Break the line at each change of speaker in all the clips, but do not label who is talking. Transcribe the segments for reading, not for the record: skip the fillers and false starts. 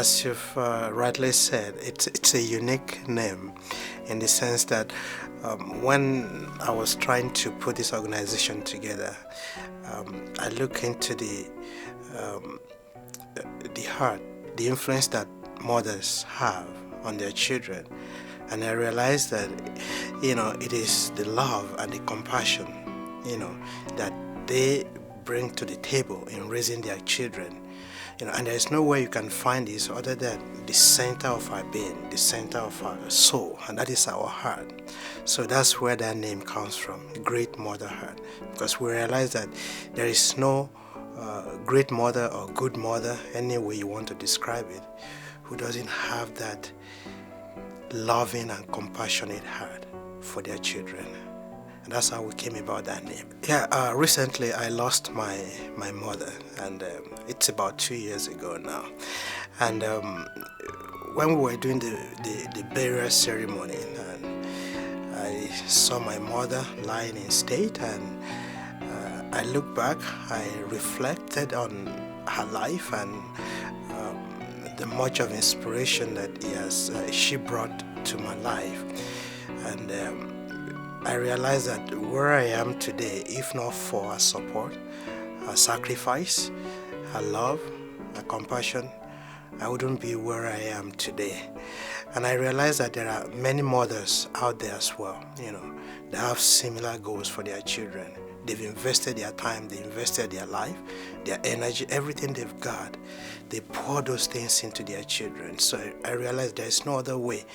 as you've rightly said, it's a unique name in the sense that when I was trying to put this organization together, I look into um, the heart, the influence that mothers have on their children, and I realized that it is the love and the compassion that they bring to the table in raising their children. And there's no way you can find this other than the center of our being, the center of our soul, and that is our heart. So that's where that name comes from, Great Mother Heart, because we realize that there is no great mother or good mother, any way you want to describe it, who doesn't have that loving and compassionate heart for their children. And that's how we came about that name. Yeah, recently I lost my mother, and it's about 2 years ago now. And when we were doing the burial ceremony, and I saw my mother lying in state, and I looked back, I reflected on her life and the much of inspiration that she brought to my life. And I realized that where I am today, if not for her support, her sacrifice, her love, her compassion, I wouldn't be where I am today. And I realized that there are many mothers out there as well, that have similar goals for their children. They've invested their time, they invested their life, their energy, everything they've got. They pour those things into their children. So I realized there's no other way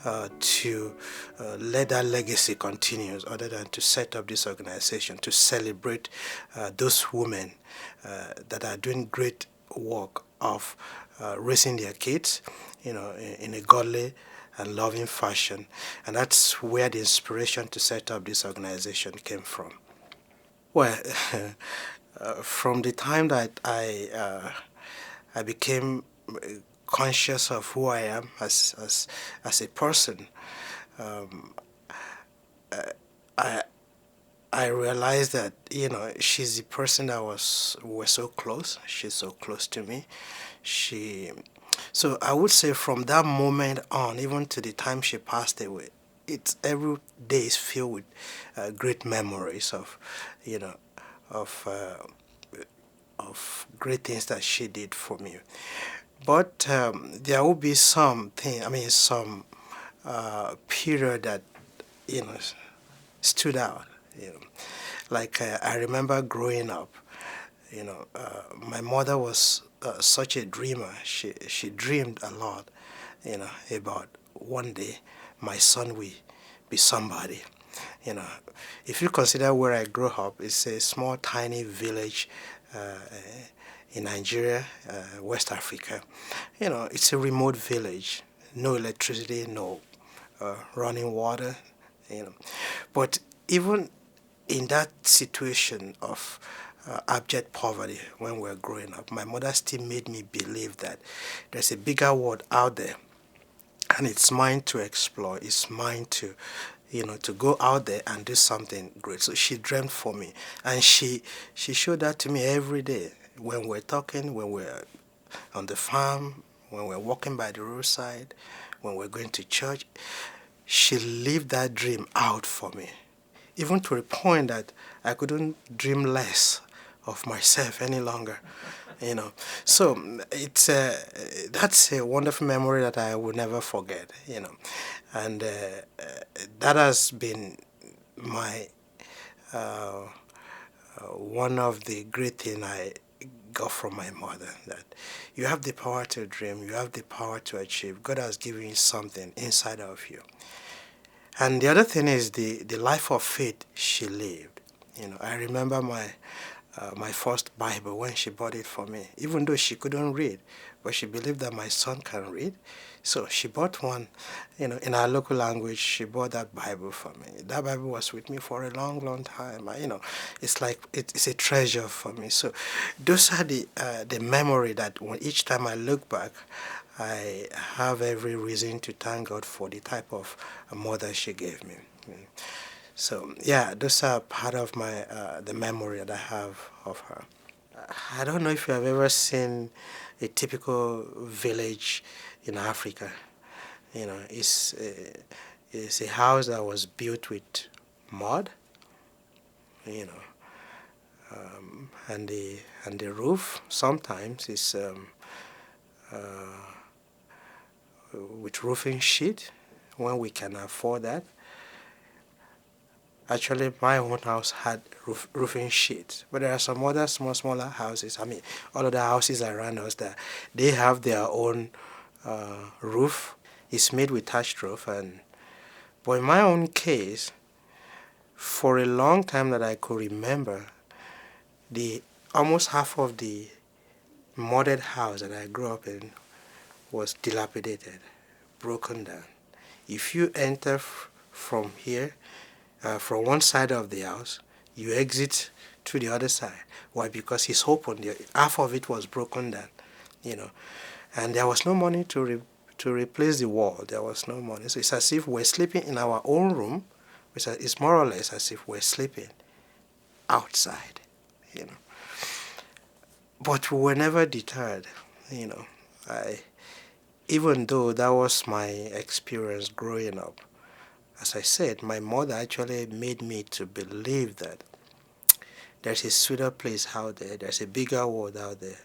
to let that legacy continue other than to set up this organization to celebrate those women that are doing great work of raising their kids, in a godly and loving fashion. And that's where the inspiration to set up this organization came from. Well, from the time that I became conscious of who I am as a person, I I realized that she's the person that we're so close. She's so close to me. So I would say from that moment on, even to the time she passed away, it's every day is filled with great memories of you know of of great things that she did for me. But there will be some period that you know stood out. Like I remember growing up. My mother was such a dreamer. She dreamed a lot, about one day my son will be somebody. You know, if you consider where I grew up, it's a small, tiny village in Nigeria, West Africa. It's a remote village, no electricity, no running water. But even in that situation of abject poverty when we were growing up, my mother still made me believe that there's a bigger world out there, and it's mine to explore. It's mine to go out there and do something great. So she dreamt for me, and she showed that to me every day when we're talking, when we're on the farm, when we're walking by the roadside, when we're going to church. She lived that dream out for me, even to a point that I couldn't dream less of myself any longer. So it's that's a wonderful memory that I will never forget. And that has been my one of the great things I got from my mother, that you have the power to dream, you have the power to achieve. God has given you something inside of you. And the other thing is the life of faith she lived. I remember my first Bible when she bought it for me, even though she couldn't read, but she believed that my son can read. So she bought one, in our local language. She bought that Bible for me. That Bible was with me for a long, long time. It's like it's a treasure for me. So those are the memory that each time I look back, I have every reason to thank God for the type of mother she gave me. So yeah, those are part of my the memory that I have of her. I don't know if you have ever seen a typical village in Africa. You know, it's a house that was built with mud, you know, and the roof sometimes is with roofing sheet when we can afford that. Actually, my own house had roofing sheets, but there are some other smaller houses. I mean, all of the houses around us that they have their own roof. It's made with thatched roof, and but in my own case, for a long time that I could remember, the almost half of the modded house that I grew up in was dilapidated, broken down. If you enter from here, from one side of the house, you exit to the other side. Why? Because it's open. Half of it was broken down, you know, and there was no money to replace the wall. There was no money. So it's as if we're sleeping in our own room. It's more or less as if we're sleeping outside, you know. But we were never deterred, you know. Even though that was my experience growing up, as I said, my mother actually made me to believe that there's a sweeter place out there, there's a bigger world out there.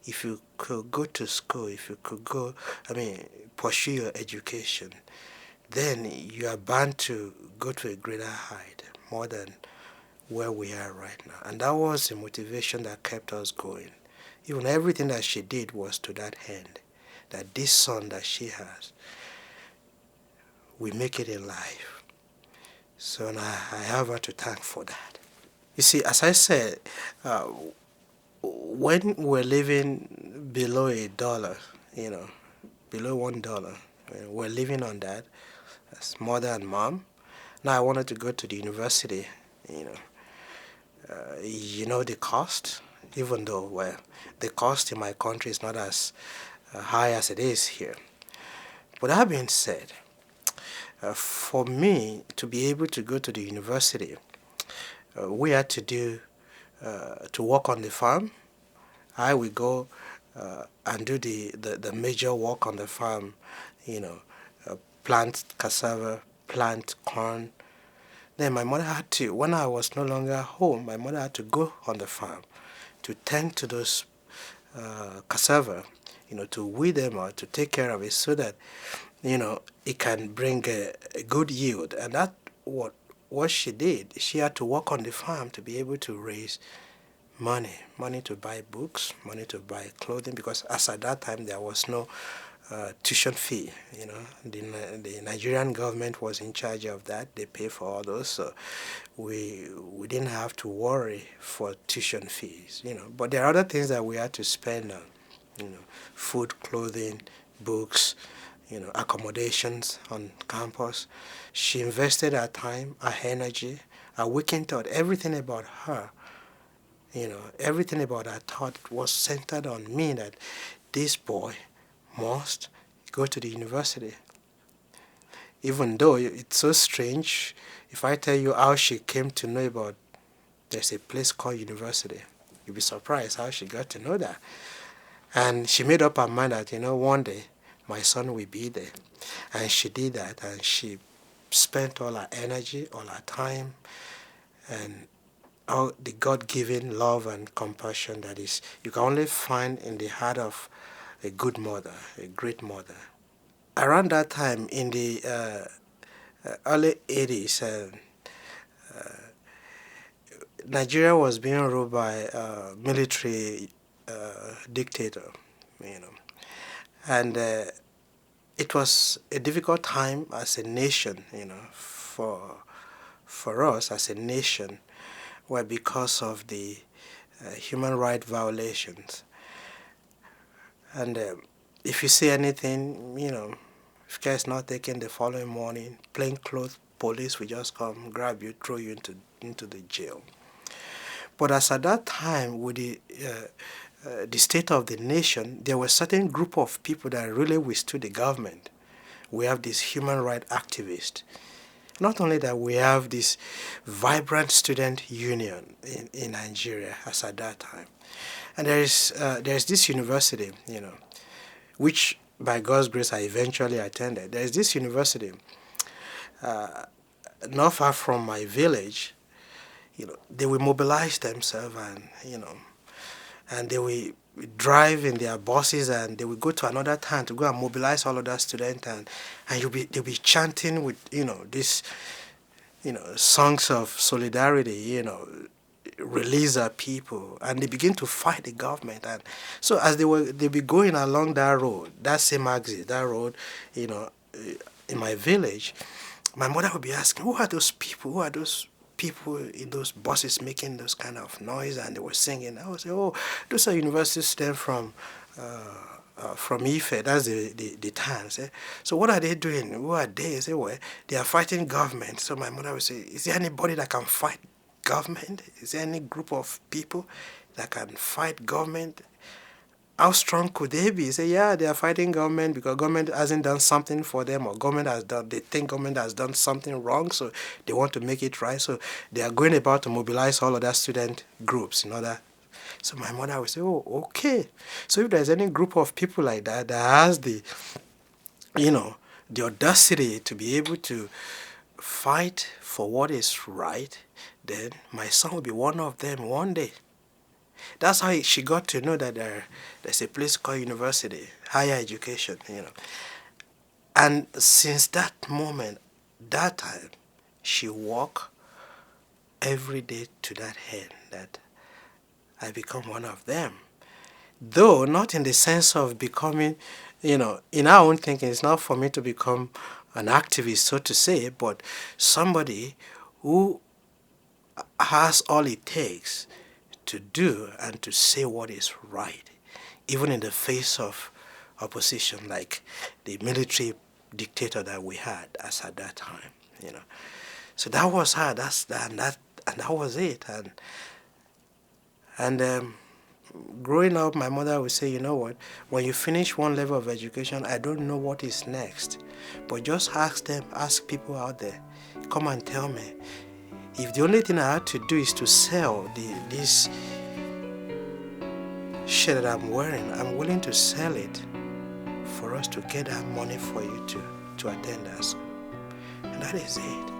If you could go to school, if you could go, pursue your education, then you are bound to go to a greater height, more than where we are right now. And that was the motivation that kept us going. Even everything that she did was to that end, that this son that she has, we make it in life. So now I have her to thank for that. You see, as I said, when we're living below $1, you know, below $1, we're living on that as mother and mom. Now I wanted to go to the university, you know. You know the cost, even though, well, the cost in my country is not as high as it is here. But that being said, for me to be able to go to the university, we had to to work on the farm. I would go and do the major work on the farm, you know, plant cassava, plant corn. Then my mother had to, when I was no longer home, my mother had to go on the farm to tend to those cassava, you know, to weed them out, to take care of it so that, you know, it can bring a good yield. And that what she did. She had to work on the farm to be able to raise money to buy books, money to buy clothing, because as at that time there was no tuition fee. You know, the Nigerian government was in charge of that. They pay for all those, so we didn't have to worry for tuition fees. You know, but there are other things that we had to spend on. You know, food, clothing, books, you know, accommodations on campus. She invested her time, her energy, her waking thought, everything about her. You know, everything about her thought was centered on me, that this boy must go to the university. Even though it's so strange, if I tell you how she came to know about there's a place called university, you'll be surprised how she got to know that. And she made up her mind that, you know, one day my son will be there. And she did that, and she spent all her energy, all her time, and all the God-given love and compassion that is you can only find in the heart of a good mother, a great mother. Around that time, in the early 80s, Nigeria was being ruled by a military dictator, you know, and it was a difficult time as a nation, you know, for us as a nation, where because of the human rights violations, and if you see anything, you know, if care is not taken the following morning, plainclothes police will just come, grab you, throw you into the jail. But as at that time, with the state of the nation, there were certain group of people that really withstood the government. We have these human rights activists. Not only that, we have this vibrant student union in Nigeria as at that time. And there's this university, which by God's grace I eventually attended. There's this university not far from my village. They will mobilize themselves, and they will drive in their buses, and they will go to another town to go and mobilize all other students, and they'll be chanting with this songs of solidarity, release our people, and they begin to fight the government. And so as they be going along that road, that same exit, that road, in my village, my mother would be asking, who are those people? Who are those people in those buses making those kind of noise? And they were singing. I would say, oh, those are university students from Ife. That's the town. So what are they doing? Who are they? I say, well, they are fighting government. So my mother would say, is there anybody that can fight government? Is there any group of people that can fight government? How strong could they be? Say, yeah, they are fighting government because government hasn't done something for them, or they think government has done something wrong, so they want to make it right. So they are going about to mobilize all other student groups in order. So my mother would say, oh, okay. So if there's any group of people like that has the audacity to be able to fight for what is right, then my son will be one of them one day. That's how she got to know that there's a place called university, higher education, And since that moment, that time, she walked every day to that end that I become one of them. Though not in the sense of becoming, in our own thinking, it's not for me to become an activist, so to say, but somebody who has all it takes to do and to say what is right, even in the face of opposition, like the military dictator that we had as at that time, So that was her. And that was it. And growing up, my mother would say, you know what? When you finish one level of education, I don't know what is next, but just ask people out there, come and tell me. If the only thing I had to do is to sell this shirt that I'm wearing, I'm willing to sell it for us to get that money for you to attend us. And that is it.